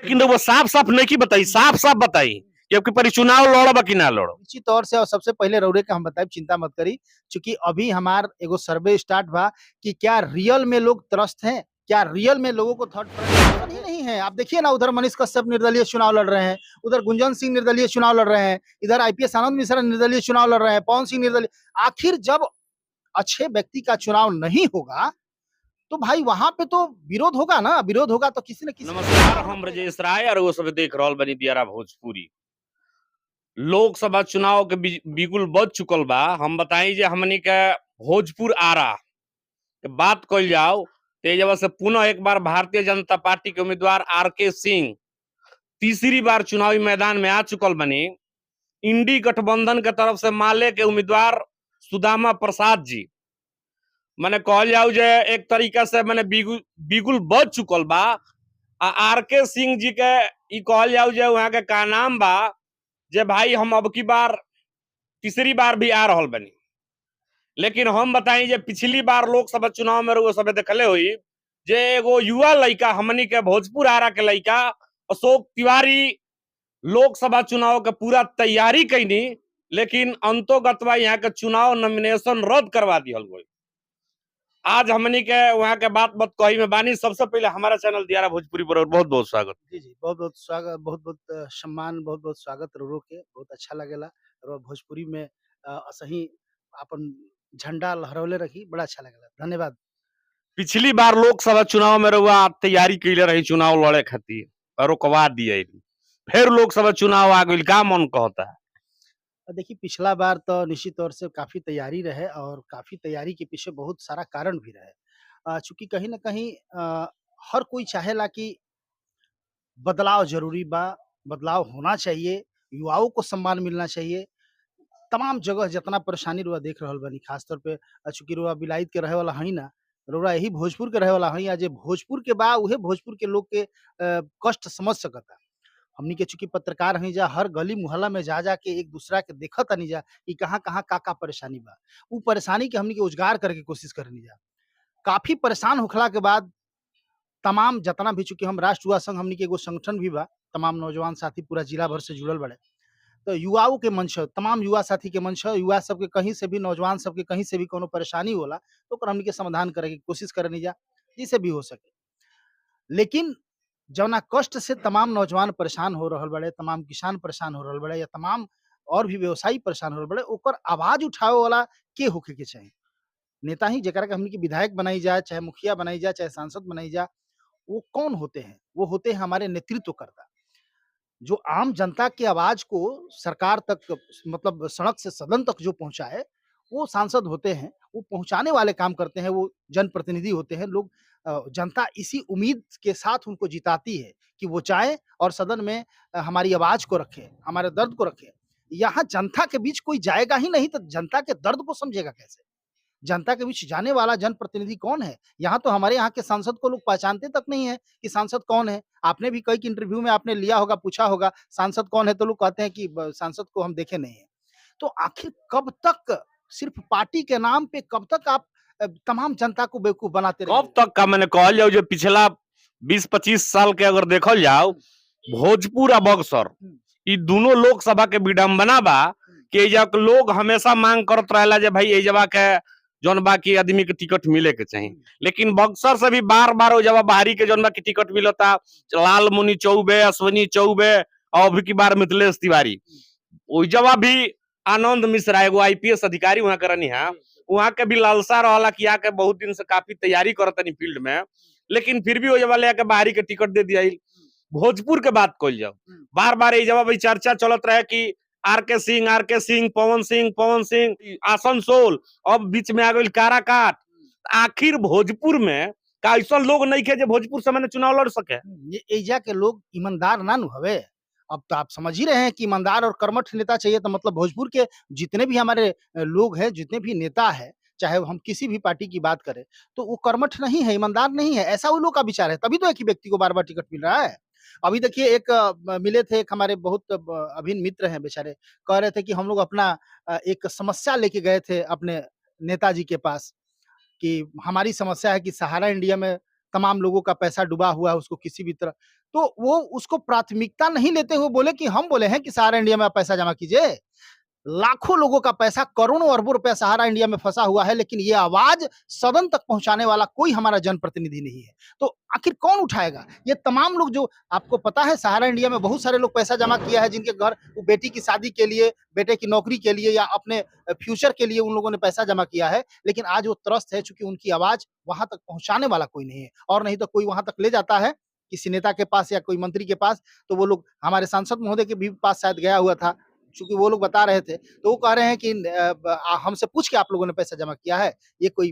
लेकिन वो साफ साफ नहीं बताई, साफ साफ बताई कि आपके परी चुनाव लड़ब कि ना लड़ब। निश्चित तौर से और सबसे पहले रउरे के हम बताए चिंता मत करी, चूंकि अभी हमार एगो सर्वे स्टार्ट बा कि क्या रियल में लोग त्रस्त हैं, क्या रियल में लोगों को थर्ड फ्रंट ही नहीं है। आप देखिए ना, उधर मनीष कश्यप निर्दलीय चुनाव लड़ रहे हैं, उधर गुंजन सिंह निर्दलीय चुनाव लड़ रहे हैं, इधर आईपीएस आनंद मिश्रा निर्दलीय चुनाव लड़ रहे हैं, पवन सिंह निर्दलीय। आखिर जब अच्छे व्यक्ति का चुनाव नहीं होगा तो भाई वहां पे तो विरोध होगा ना, विरोध होगा तो किसी न किसी। नमस्कार, हम ब्रजेश राय और वो सब देख रहल बनी दियारा भोजपुरी। लोकसभा चुनाव के बिगुल बज चुकल बा। हम बताई जे हमनी के भोजपुर आरा के बात कल जाओ तेजवा से पुनः एक बार भारतीय जनता पार्टी के उम्मीदवार आर.के. सिंह तीसरी बार चुनावी मैदान में आ चुकल बनी। इंडी गठबंधन के तरफ से माले के उम्मीदवार सुदामा प्रसाद जी मैंने कहल जाऊ जे एक तरीका से मैंने बिगुल बज चुकल बा। आर.के. सिंह जी के ई कहल जाऊ जे वहां के का नाम बा जे भाई हम अब की बार तीसरी बार भी आ रहल बनी। लेकिन हम बताई जे पिछली बार लोकसभा चुनाव में वो सब देखले हुई जे एगो युवा लड़का हमनी के भोजपुर आरा के लड़का अशोक तिवारी लोकसभा चुनाव के पूरा तैयारी कैनी, लेकिन अंतोगतवा यहाँ के चुनाव नॉमिनेशन रद्द करवा दिहल गई। आज हमनी के वहाँ के बात कही में बानी। सबसे पहले हमारा चैनल दियारा भोजपुरी पर बहुत बहुत स्वागत। जी जी, बहुत बहुत स्वागत, बहुत बहुत सम्मान, बहुत बहुत स्वागत रोरो के। बहुत अच्छा लगेला और भोजपुरी में सही अपन झंडा लहरौले रखी, बड़ा अच्छा लगेला। धन्यवाद। पिछली बार लोकसभा चुनाव में रहुआ तैयारी कैले रही चुनाव लड़े खातिर और रुकवा दिए, फिर लोकसभा चुनाव आ गई, का मन कहता है? देखिए, पिछला बार तो निश्चित तौर से काफ़ी तैयारी रहे और काफ़ी तैयारी के पीछे बहुत सारा कारण भी रहे। चूँकि कहीं न कहीं हर कोई चाहेला कि बदलाव ज़रूरी बा, बदलाव होना चाहिए, युवाओं को सम्मान मिलना चाहिए। तमाम जगह जितना परेशानी रउआ देख रहल बानी, खास तौर पे चूँकि रउआ बिलायत के रहे वाला हई ना, रउआ यही भोजपुर के रहे वाला हई। आ जे भोजपुर के बा उहे भोजपुर के लोग के कष्ट समझ सकता। हमनी के चूँकि पत्रकार हई जा, हर गली मोहल्ला में जा के एक दूसरा के देखत तानी जा कि कहाँ-कहाँ, का-का परेशानी बा। उ परेशानी के हमनी के उजागर करे के कोशिश करनी जा। काफ़ी परेशान होखला के बाद तमाम जितना भी, चूँकि हम राष्ट्र युवा संघ हमनी के एगो संगठन भी बा, तमाम नौजवान साथी पूरा जिला भर से जुड़ल बाड़े। तो युवाओं के मंच ह, तमाम युवा साथी के मंच ह, युवा सबके कहीं से भी, नौजवान सबके कहीं से भी कोनो परेशानी होला तो ओकर हमनी के समाधान करे के कोशिश करनी जा, जैसे भी हो सके। लेकिन जौना कष्ट से तमाम नौजवान परेशान हो रहल बाड़े, तमाम किसान परेशान हो रहल बाड़े या तमाम और भी व्यवसायी परेशान हो रहल बाड़े, ओकर आवाज़ उठावे वाला के होखे के चाही। नेता ही जेकरा के हमनी के विधायक बनाई जाए, चाहे मुखिया बनाई जाए, चाहे सांसद बनाई जाए, वो कौन होते हैं? वो होते हैं हमारे नेतृत्वकर्ता। जो आम जनता की आवाज़ को सरकार तक, मतलब सड़क से सदन तक जो पहुँचाए, वो सांसद होते हैं। वो पहुँचाने वाले काम करते हैं, वो जनप्रतिनिधि होते हैं। लोग जनता इसी उम्मीद के साथ उनको जिताती है कि वो जाएँ और सदन में हमारी आवाज़ को रखें, हमारे दर्द को रखें। यहाँ जनता के बीच कोई जाएगा ही नहीं तो जनता के दर्द को समझेगा कैसे? जनता के बीच जाने वाला जनप्रतिनिधि कौन है? यहाँ तो हमारे यहाँ के सांसद को लोग पहचानते तक नहीं है कि सांसद कौन है। आपने भी कई इंटरव्यू में आपने लिया होगा, पूछा होगा सांसद कौन है, तो लोग कहते हैं कि सांसद को हम देखे नहीं है। तो आखिर कब तक सिर्फ पार्टी के नाम पे, कब तक आप तमाम जनता को बेवकूफ बनाते कब रहेंगे? तक का मैंने कहल जाओ जो पिछला 20-25 साल के अगर देखल जाओ, भोजपुर आ बक्सर ई दोनों लोकसभा के विडंबना बा कि एजा के लोग हमेशा मांग करत रहेला जे भाई एजवा के जौन बा की आदमी के टिकट मिले के चाहिए। लेकिन बक्सर से भी बार-बार ओजवा बाहरी के जौन बा की टिकट मिलता। लालमुनि चौबे, अश्विनी चौबे और अभी की बार मिथिलेश तिवारी। ओजवा भी आनंद मिश्रा एगो आईपीएस अधिकारी वहां करनी है, वहां के भी लालसा रहला कि आके बहुत दिन से काफी तैयारी करतनी फील्ड में, लेकिन फिर भी ओजवा लेके बाहरी के टिकट दे दिया। भोजपुर के बात कल जाओ, बार बार ये जवाब चर्चा चलत रहे कि आर.के. सिंह, पवन सिंह आसनसोल, अब बीच में आ गई काराकाट। आखिर भोजपुर में का ऐसा लोग नहीं खे जो भोजपुर से मैंने चुनाव लड़ सके? ये एजा के लोग ईमानदार ना नु हवे। अब तो आप समझ ही रहे हैं कि ईमानदार और कर्मठ नेता चाहिए, तो मतलब भोजपुर के जितने भी हमारे लोग हैं, जितने भी नेता हैं, चाहे हम किसी भी पार्टी की बात करें, तो वो कर्मठ नहीं है, ईमानदार नहीं है, ऐसा उन लोग का विचार है। तभी तो एक ही व्यक्ति को बार-बार टिकट मिल रहा है। अभी देखिए, एक मिले थे एक हमारे बहुत अभिन्न मित्र हैं बेचारे, कह रहे थे कि हम लोग अपना एक समस्या लेके गए थे अपने नेताजी के पास कि हमारी समस्या है कि सहारा इंडिया में तमाम लोगों का पैसा डूबा हुआ है, उसको किसी भी तरह। तो वो उसको प्राथमिकता नहीं लेते हुए बोले कि हम बोले हैं कि सहारा इंडिया में आप पैसा जमा कीजिए। लाखों लोगों का पैसा, करोड़ों अरबों रुपया सहारा इंडिया में फंसा हुआ है, लेकिन ये आवाज सदन तक पहुंचाने वाला कोई हमारा जनप्रतिनिधि नहीं है। तो आखिर कौन उठाएगा? ये तमाम लोग जो आपको पता है सहारा इंडिया में बहुत सारे लोग पैसा जमा किया है, जिनके घर वो बेटी की शादी के लिए, बेटे की नौकरी के लिए या अपने फ्यूचर के लिए उन लोगों ने पैसा जमा किया है, लेकिन आज वो त्रस्त है चूंकि उनकी आवाज वहां तक पहुंचाने वाला कोई नहीं है। और नहीं तो कोई वहां तक ले जाता है किसी नेता के पास या कोई मंत्री के पास, तो वो लोग हमारे सांसद महोदय के भी पास शायद गया हुआ था, चूंकि वो लोग बता रहे थे, तो वो कह रहे हैं कि हमसे पूछ के आप लोगों ने पैसा जमा किया है, ये कोई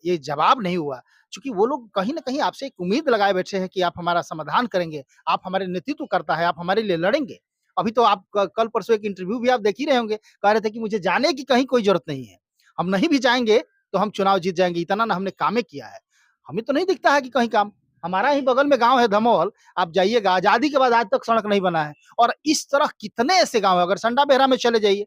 ये जवाब नहीं हुआ। चूंकि वो लोग कहीं न कहीं आपसे एक उम्मीद लगाए बैठे हैं कि आप हमारा समाधान करेंगे, आप हमारे नेतृत्व करता है, आप हमारे लिए लड़ेंगे। अभी तो आप क कल परसों एक इंटरव्यू भी आप देख ही रहे होंगे, कह रहे थे कि मुझे जाने की कहीं कोई ज़रूरत नहीं है। हम नहीं भी जाएँगे, तो हम चुनाव जीत जाएँगे, इतना ना हमने कामें किया है। हमें तो नहीं दिखता है कि कहीं काम, हमारा ही बगल में गाँव है धमोल, आप जाइएगा, आज़ादी के बाद आज तक सड़क नहीं बना है। और इस तरह कितने ऐसे गाँव हैं, अगर संडा बेहरा में चले जाइए,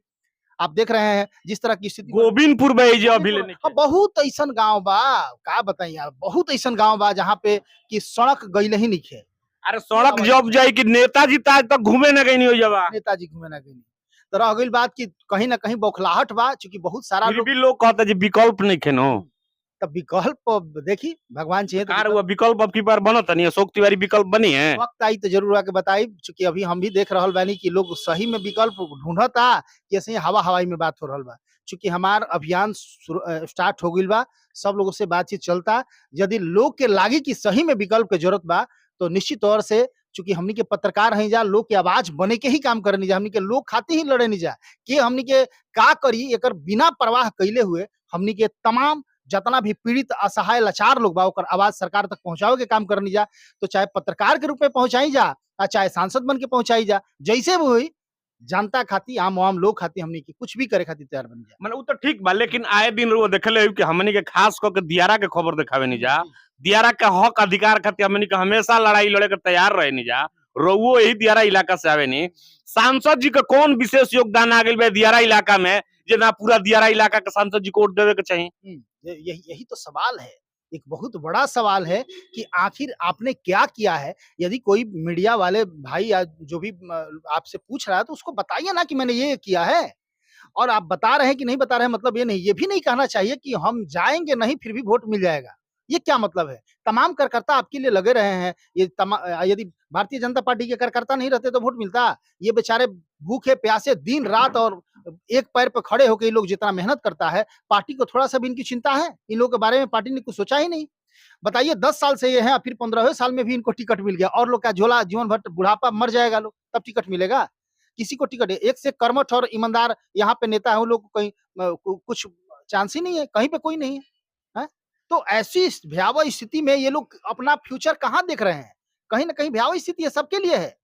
आप देख रहे हैं जिस तरह की स्थिति गोविंदपुर में ही जो अभी ले हाँ, बहुत ऐसन गाँव बा, का बताई यार, बहुत ऐसन गाँव बा जहाँ पे कि सड़क गइले ही नइखे। अरे सड़क जब जाई कि नेताजी तो आज तक घूमे न गई नहीं हो जवा। नेताजी घूमे ना गइनी। तो रह गइल बात कि कहीं न कहीं बौखलाहट बा, चूँकि बहुत सारा फिर लोग भी लोग कहता जी विकल्प नहीं खेनो। तब विकल्प देखी भगवान चाहिए तो कार विकल्प वो विकल्प अब की बार बनत नहीं, अशोक तिवारी विकल्प बनी है। वक़्त आई तो ज़रूर आके बताई, चूँकि अभी हम भी देख रहल बानी कि लोग सही में विकल्प ढूँढता कि ऐसे ही हवा-हवाई में बात हो रहल बा। चूँकि हमार अभियान स्टार्ट हो गइल बा, सब लोगों से बातचीत चलता। यदि लोग के लागी कि सही में विकल्प के ज़रूरत बा, तो निश्चित तौर से चूँकि हमनी के पत्रकार हई जा, लोग के आवाज़ बने के ही काम करनी जा, हमनी के लोग खातिर ही लड़ेनी जा। कि हमनी के का करी एकर बिना परवाह कइले हुए हमनी के तमाम जतना भी पीड़ित, असहाय, लाचार लोग बा ओकर आवाज़ सरकार तक पहुँचावे के काम करनी जा। तो चाहे पत्रकार के रूप में पहुँचाई जा चाहे सांसद बन के पहुँचाई जा, जैसे भी हुई जनता खातिर, आम लोग खातिर हमनी के कुछ भी करे खातिर तैयार बन जा। मतलब वो तो ठीक बा, लेकिन आए दिन वो देखले हो कि हमनी के खास करके दियारा के खबर दिखावे नहीं जा। दियारा के हक अधिकार खातिर हमनी के हमेशा लड़ाई लड़े के तैयार रहे नहीं जा। रउओ यही दियारा इलाका से आवे नहीं। सांसद जी का कौन विशेष योगदान आ गइल बा दियारा इलाका में, जे ना पूरा दियारा इलाका के सांसद जी को वोट देवे के चाहिए। यही यही तो सवाल है। एक बहुत बड़ा सवाल है कि आखिर आपने क्या किया है? यदि कोई मीडिया वाले भाई या जो भी आपसे पूछ रहा है तो उसको बताइए ना कि मैंने ये किया है। और आप बता रहे हैं कि नहीं बता रहे हैं मतलब ये नहीं, ये भी नहीं कहना चाहिए कि हम जाएँगे नहीं फिर भी वोट मिल जाएगा। ये क्या मतलब है? तमाम कार्यकर्ता आपके लिए लगे रहे हैं। यदि भारतीय जनता पार्टी के कार्यकर्ता नहीं रहते तो वोट मिलता? ये बेचारे भूखे-प्यासे दिन-रात और एक पैर पे खड़े होके ये लोग जितना मेहनत करता है, पार्टी को थोड़ा-सा भी इनकी चिंता है? इन लोगों के बारे में पार्टी ने कुछ सोचा ही नहीं। बताइए 10 साल से ये हैं, फिर 15वें साल में भी इनको टिकट मिल गया और लोग का झोला जीवन भर बुढ़ापा मर जाएगा लोग, तब टिकट मिलेगा। किसी को टिकट एक से कर्मठ और ईमानदार यहाँ पे नेता है, उन लोग को कहीं कुछ चांस ही नहीं है, कहीं पे कोई नहीं है। हैं? तो ऐसी भयावह स्थिति में ये लोग अपना फ्यूचर कहाँ देख रहे हैं? कहीं न कहीं भयावह स्थिति है, सबके लिए है।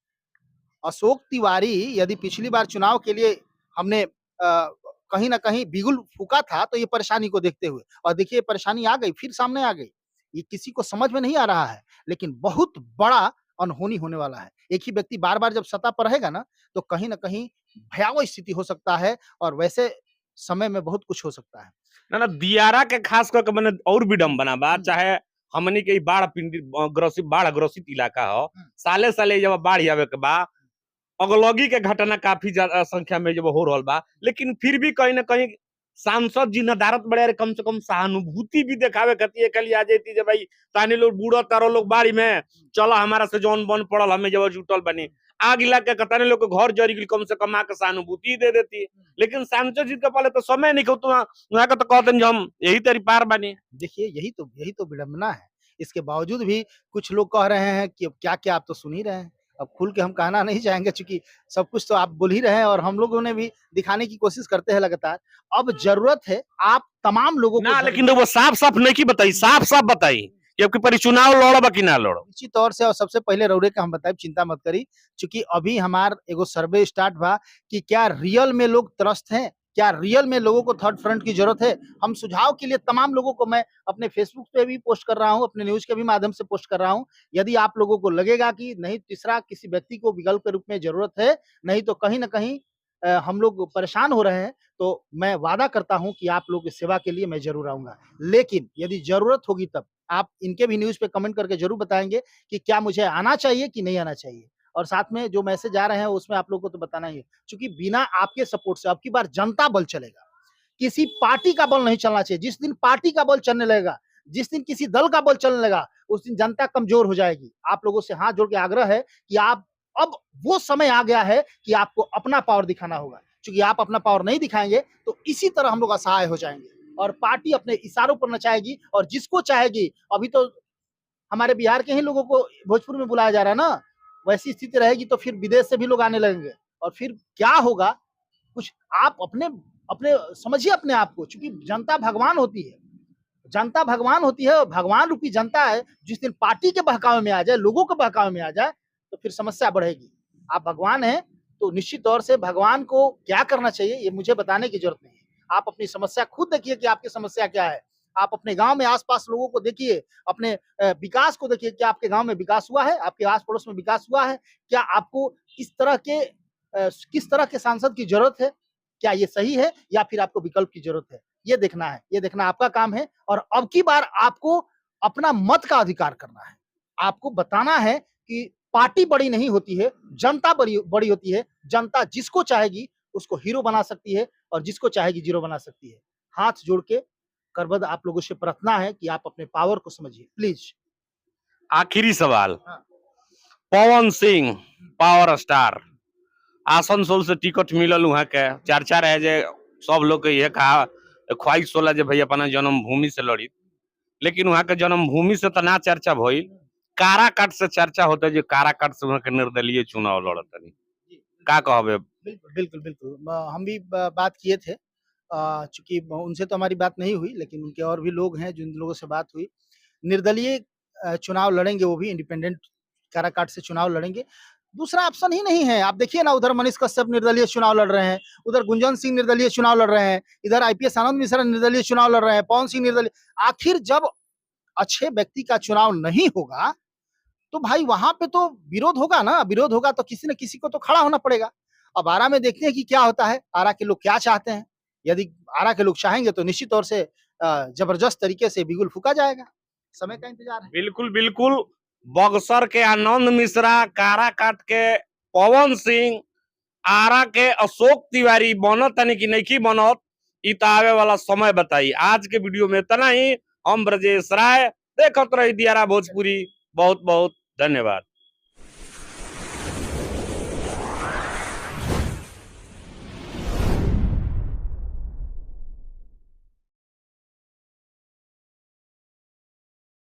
अशोक तिवारी यदि पिछली बार चुनाव के लिए हमने कहीं न कहीं बिगुल फूँका था, तो ये परेशानी को देखते हुए और देखिए परेशानी आ गई, फिर सामने आ गई। ये किसी को समझ में नहीं आ रहा है, लेकिन बहुत बड़ा अनहोनी होने वाला है। एक ही व्यक्ति बार-बार जब सत्ता पर रहेगा ना, तो कहीं न कहीं भयावह स्थिति हो सकता है और वैसे समय में बहुत कुछ हो सकता है। ना ना दियारा के खास करके मने और भी विडंबना बा, चाहे हमनी के ई बाढ़ ग्रसित इलाका हो। हुँ। साले-साले जब बाढ़ आवे के बा, अगलगी के घटना काफी ज्यादा संख्या में जब हो रहल बा, लेकिन फिर भी कहीं न कहीं सांसद जी नदारत बड़े रे कम से कम सहानुभूति भी दिखावे खातिर एकली आ जैती जे भाई तानी लोग बूढ़ो तारो लोग बाड़ी में, चलो हमारा से जौन बन पड़ल हमें जब जुटल बनी। आग लग के तानी लोग के घर जरी गेल कम से कम आके सहानुभूति दे देती। लेकिन सांसद जी के पाले तो समय नहीं होता, वहाँ के तो कहते जे हम यही तरी पार बनी। देखिए यही तो विडंबना है। इसके बावजूद भी कुछ लोग कह रहे हैं कि अब क्या-क्या आप तो सुन ही रहे हैं। अब खुल के हम कहना नहीं चाहेंगे चूँकि सब कुछ तो आप बोल ही रहे हैं और हम लोगों ने भी दिखाने की कोशिश करते हैं लगातार। अब ज़रूरत है आप तमाम लोगों को ना लेकिन वो साफ-साफ नहीं बताई, साफ-साफ बताई कि अब की परी चुनाव लड़ब कि ना लड़ब। निश्चित तौर से और सबसे पहले रउरे के हम बताइब चिंता मत करी, चूँकि अभी हमार एगो सर्वे स्टार्ट बा कि क्या रियल में लोग त्रस्त हैं? क्या रियल में लोगों को थर्ड फ्रंट की ज़रूरत है? हम सुझाव के लिए तमाम लोगों को मैं अपने फेसबुक पे भी पोस्ट कर रहा हूँ, अपने न्यूज़ के भी माध्यम से पोस्ट कर रहा हूँ। यदि आप लोगों को लगेगा कि नहीं तीसरा किसी व्यक्ति को विकल्प के रूप में ज़रूरत है, नहीं तो कहीं न कहीं हम लोग परेशान हो रहे हैं, तो मैं वादा करता हूँ कि आप लोगों की सेवा के लिए मैं ज़रूर आऊँगा। लेकिन यदि ज़रूरत होगी तब आप इनके भी न्यूज़ पे कमेंट करके ज़रूर बताएँगे कि क्या मुझे आना चाहिए कि नहीं आना चाहिए? और साथ में जो मैसेज आ रहे हैं उसमें आप लोगों को तो बताना ही है। क्योंकि बिना आपके सपोर्ट से अब की बार जनता बल चलेगा। किसी पार्टी का बल नहीं चलना चाहिए। जिस दिन पार्टी का बल चलने लगेगा, जिस दिन किसी दल का बल चलने लगेगा, उस दिन जनता कमज़ोर हो जाएगी। आप लोगों से हाथ जोड़ के आग्रह है कि आप अब वो समय आ गया है कि आपको अपना पावर दिखाना होगा। चूँकि आप अपना पावर नहीं दिखाएँगे, तो इसी तरह हम लोग असहाय हो जाएँगे और पार्टी अपने इशारों पर नचाएगी और जिसको चाहेगी अभी तो हमारे बिहार के ही लोगों को भोजपुर में बुलाया जा रहा है ना, वैसी स्थिति रहेगी तो फिर विदेश से भी लोग आने लगेंगे और फिर क्या होगा, कुछ आप अपने अपने समझिए अपने आप को क्योंकि जनता भगवान होती है। जनता भगवान होती है और भगवान रूपी जनता है, जिस दिन पार्टी के बहकावे में आ जाए, लोगों के बहकावे में आ जाए, तो फिर समस्या बढ़ेगी। आप भगवान हैं, तो निश्चित तौर से भगवान को क्या करना चाहिए, ये मुझे बताने की ज़रूरत नहीं है। आप अपनी समस्या खुद देखिए कि आपकी समस्या क्या है। आप अपने गाँव में आस-पास लोगों को देखिए, अपने विकास को देखिए, क्या आपके गाँव में विकास हुआ है? आपके आस-पड़ोस में विकास हुआ है? क्या आपको इस तरह के किस तरह के सांसद की ज़रूरत है? क्या ये सही है या फिर आपको विकल्प की ज़रूरत है? ये देखना है, ये देखना आपका काम है और अब की बार आपको अपना मत का अधिकार करना है। आपको बताना है कि पार्टी बड़ी नहीं होती है, जनता बड़ी बड़ी होती है। जनता जिसको चाहेगी उसको हीरो बना सकती है और जिसको चाहेगी ज़ीरो बना सकती है। हाथ जोड़ के करबद्ध आप लोगों से प्रार्थना है कि आप अपने पावर को समझिए, प्लीज़। आखिरी सवाल, हाँ। पवन सिंह पावर स्टार आसनसोल से टिकट मिलल वहाँ के चर्चा रहे जे सब लोग के ये कहा ख्वाहिश होला जे भैया अपना जन्मभूमि से लड़ी, लेकिन वहाँ के जन्मभूमि से तो ना चर्चा भइल, काराकाट से चर्चा होता है जो काराकाट से वहाँ के निर्दलीय चुनाव लड़तनी। का कहबे? बिल्कुल, बिल्कुल, बिल्कुल। हम भी ब बात किए थे चूँकि उनसे तो हमारी बात नहीं हुई, लेकिन उनके और भी लोग हैं जिन लोगों से बात हुई। निर्दलीय चुनाव लड़ेंगे वो भी इंडिपेंडेंट काराकाट से चुनाव लड़ेंगे। दूसरा ऑप्शन ही नहीं है। आप देखिए ना उधर मनीष कश्यप निर्दलीय चुनाव लड़ रहे हैं, उधर गुंजन सिंह निर्दलीय चुनाव लड़ रहे हैं, इधर आईपीएस आनंद मिश्रा निर्दलीय चुनाव लड़ रहे हैं, पवन सिंह निर्दलीय आखिर जब अच्छे व्यक्ति का चुनाव नहीं होगा, तो भाई वहाँ पे तो विरोध होगा ना, विरोध होगा तो किसी न किसी को तो खड़ा होना पड़ेगा। अब आरा में देखते हैं कि क्या होता है, आरा के लोग क्या चाहते हैं। यदि आरा के लोग चाहेंगे तो निश्चित तौर से ज़बरदस्त तरीके से बिगुल फूँका जाएगा। समय का इंतज़ार है। बिल्कुल, बिल्कुल। बक्सर के आनंद मिश्रा, काराकाट के पवन सिंह, आरा के अशोक तिवारी बनत तनी कि नइखी बनत, इ त आवे वाला समय बताई। आज के वीडियो में इतना ही। हम ब्रजेश राय, देखत रही दियारा भोजपुरी। बहुत-बहुत धन्यवाद।